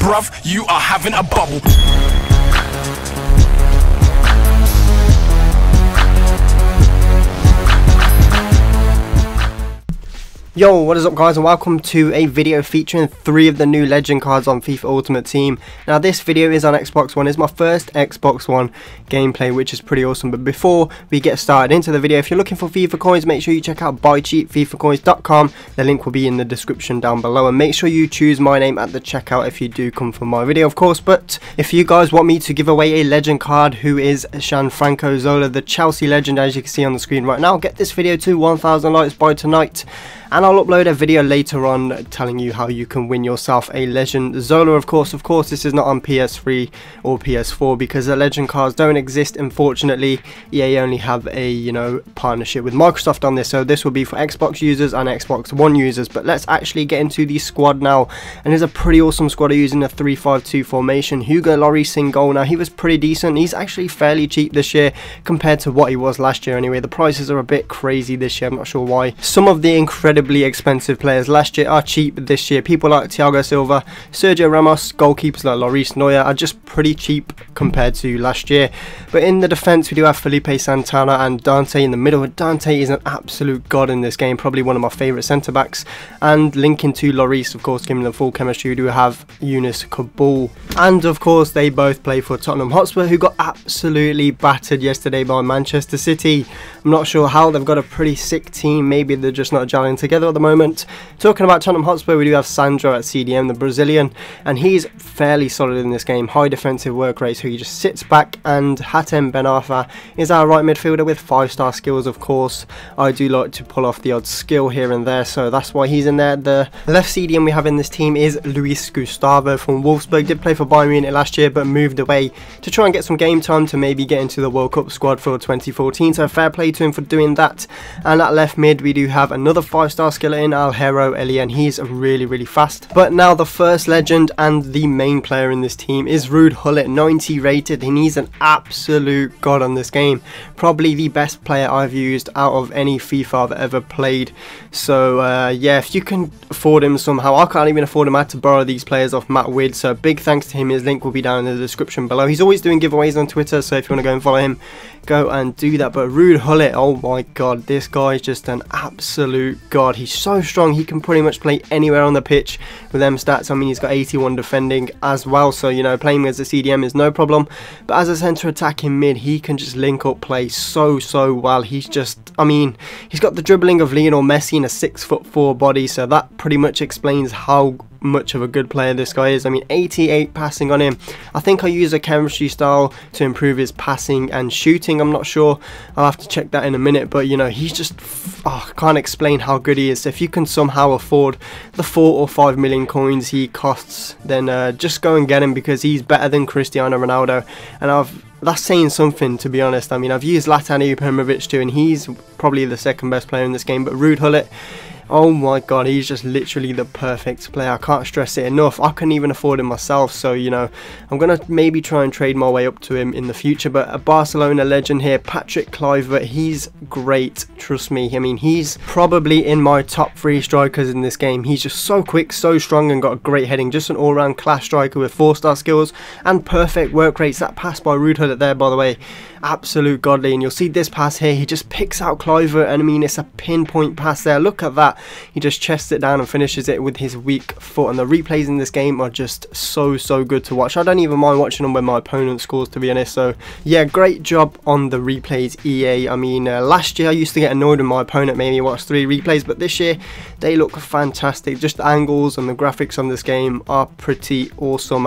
bruv, you are having a bubble. Yo, what is up guys, and welcome to a video featuring 3 of the new legend cards on FIFA Ultimate Team. Now this video is on Xbox One. It's my first Xbox One gameplay, which is pretty awesome. But before we get started into the video, if you're looking for FIFA coins, make sure you check out buycheapfifacoins.com. The link will be in the description down below, and make sure you choose my name at the checkout if you do come for my video, of course. But if you guys want me to give away a legend card who is Gianfranco Zola, the Chelsea legend, as you can see on the screen right now, get this video to 1,000 likes by tonight, and I'll upload a video later on telling you how you can win yourself a legend Zola. Of course, this is not on PS3 or PS4 because the legend cards don't exist, unfortunately. EA only have a partnership with Microsoft on this, so this will be for Xbox users and Xbox One users. But let's actually get into the squad now, and it's a pretty awesome squad using a 3-5-2 formation. Hugo Lloris in goal. Now he was pretty decent. He's actually fairly cheap this year compared to what he was last year anyway. The prices are a bit crazy this year, I'm not sure why. Some of the incredibly expensive players last year are cheap this year. People like Thiago Silva, Sergio Ramos, goalkeepers like Lloris, Neuer are just pretty cheap compared to last year. But in the defence we do have Felipe Santana and Dante in the middle. Dante is an absolute god in this game, probably one of my favourite centre backs, and linking to Lloris, of course, giving them full chemistry, we do have Yunus Kabul, and of course they both play for Tottenham Hotspur, who got absolutely battered yesterday by Manchester City. I'm not sure how. They've got a pretty sick team, maybe they're just not gelling together at the moment. Talking about Tottenham Hotspur, we do have Sandro at CDM, the Brazilian, and he's fairly solid in this game. High defensive work rate, so he just sits back. And Hatem Ben Arfa is our right midfielder with 5-star skills, of course. I do like to pull off the odd skill here and there, so that's why he's in there. The left CDM we have in this team is Luis Gustavo from Wolfsburg. Did play for Bayern Munich last year, but moved away to try and get some game time to maybe get into the World Cup squad for 2014, so fair play to him for doing that. And at left mid we do have another 5-star skeleton, Alhero Elian. He's really fast. But now the first legend and the main player in this team is Ruud Gullit, 90 rated, and he's an absolute god on this game. Probably the best player I've used out of any FIFA I've ever played. So yeah, if you can afford him somehow. I can't even afford him. I had to borrow these players off Matt Widd, so big thanks to him. His link will be down in the description below. He's always doing giveaways on Twitter, so if you want to go and follow him, go and do that. But Ruud Gullit, oh my god, this guy is just an absolute god. He's so strong, he can pretty much play anywhere on the pitch with them stats. I mean, he's got 81 defending as well, so playing as a CDM is no problem. But as a centre attacking mid, he can just link up play so well. He's just, he's got the dribbling of Lionel Messi in a 6'4" body, so that pretty much explains how much of a good player this guy is. 88 passing on him. I think I use a chemistry style to improve his passing and shooting. I'm not sure, I'll have to check that in a minute. But he's just, I can't explain how good he is. So if you can somehow afford the 4 or 5 million coins he costs, then just go and get him, because he's better than Cristiano Ronaldo. And that's saying something, to be honest. I've used Zlatan Ibrahimovic too, and he's probably the second best player in this game. But Ruud Gullit, oh my god, he's just literally the perfect player. I can't stress it enough. I couldn't even afford him myself, so I'm gonna maybe try and trade my way up to him in the future. But a Barcelona legend here, Patrick Kluivert, he's great, trust me. He's probably in my top 3 strikers in this game. He's just so quick, so strong, and got a great heading. Just an all-round class striker with 4-star skills and perfect work rates. That pass by Ruud Gullit there, by the way, absolute godly. And you'll see this pass here, he just picks out Kluivert, and it's a pinpoint pass there. Look at that. He just chests it down and finishes it with his weak foot. And the replays in this game are just so good to watch. I don't even mind watching them when my opponent scores, to be honest. So yeah, great job on the replays, EA. Last year I used to get annoyed when my opponent made me watch 3 replays, but this year they look fantastic. Just the angles and the graphics on this game are pretty awesome.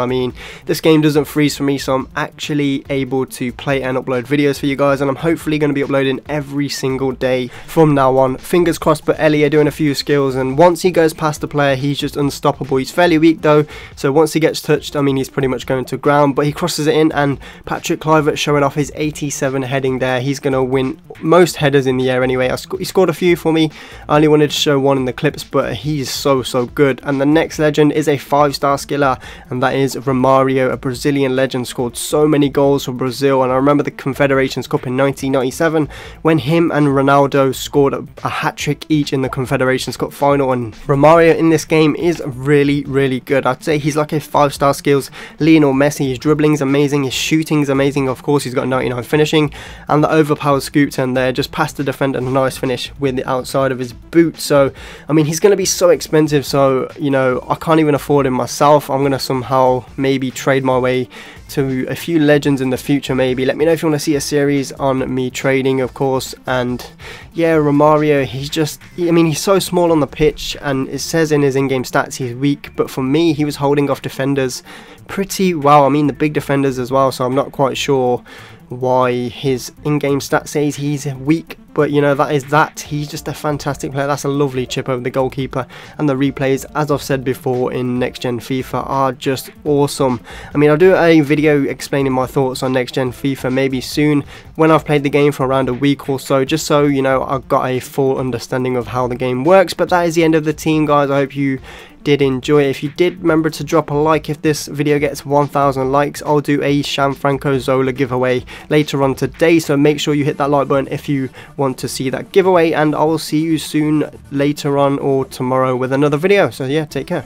This game doesn't freeze for me, so I'm actually able to play and upload videos for you guys, and I'm hopefully going to be uploading every single day from now on. Fingers crossed. But Elia doing a few skills, and once he goes past the player, he's just unstoppable. He's fairly weak though, so once he gets touched, he's pretty much going to ground, but he crosses it in. And Patrick Kluivert showing off his 87 heading there. He's going to win most headers in the air anyway. He scored a few for me. I only wanted to show one in the clips, but he's so good. And the next legend is a 5-star skiller, and that is Romario, a Brazilian legend. Scored so many goals for Brazil, and I remember the Confederations Cup in 1997 when him and Ronaldo scored a hat-trick each in the Confederations Confederations Cup final, and Romario in this game is really good. I'd say he's like a 5-star skills Lionel Messi. His dribbling's amazing, his shooting's amazing, of course he's got 99 finishing, and the overpowered scoop turn there, just past the defender and a nice finish with the outside of his boot. So I mean, he's going to be so expensive, so you know, I can't even afford him myself. I'm going to somehow maybe trade my way to a few legends in the future. Maybe let me know if you want to see a series on me trading, of course. And yeah, Romario, he's just, I mean, he's so small on the pitch, and it says in his in-game stats he's weak, but for me he was holding off defenders pretty well. I mean, the big defenders as well, so I'm not quite sure why his in-game stat says he's weak, but you know, that is that. He's just a fantastic player. That's a lovely chip over the goalkeeper, and the replays, as I've said before, in next gen FIFA are just awesome. I mean, I'll do a video explaining my thoughts on next gen FIFA maybe soon when I've played the game for around a week or so, just so you know I've got a full understanding of how the game works. But that is the end of the team, guys. I hope you did enjoy it. If you did, remember to drop a like. If this video gets 1,000 likes, I'll do a Shamfranco Zola giveaway later on today, so make sure you hit that like button if you want to see that giveaway, and I will see you soon later on or tomorrow with another video. So yeah, take care.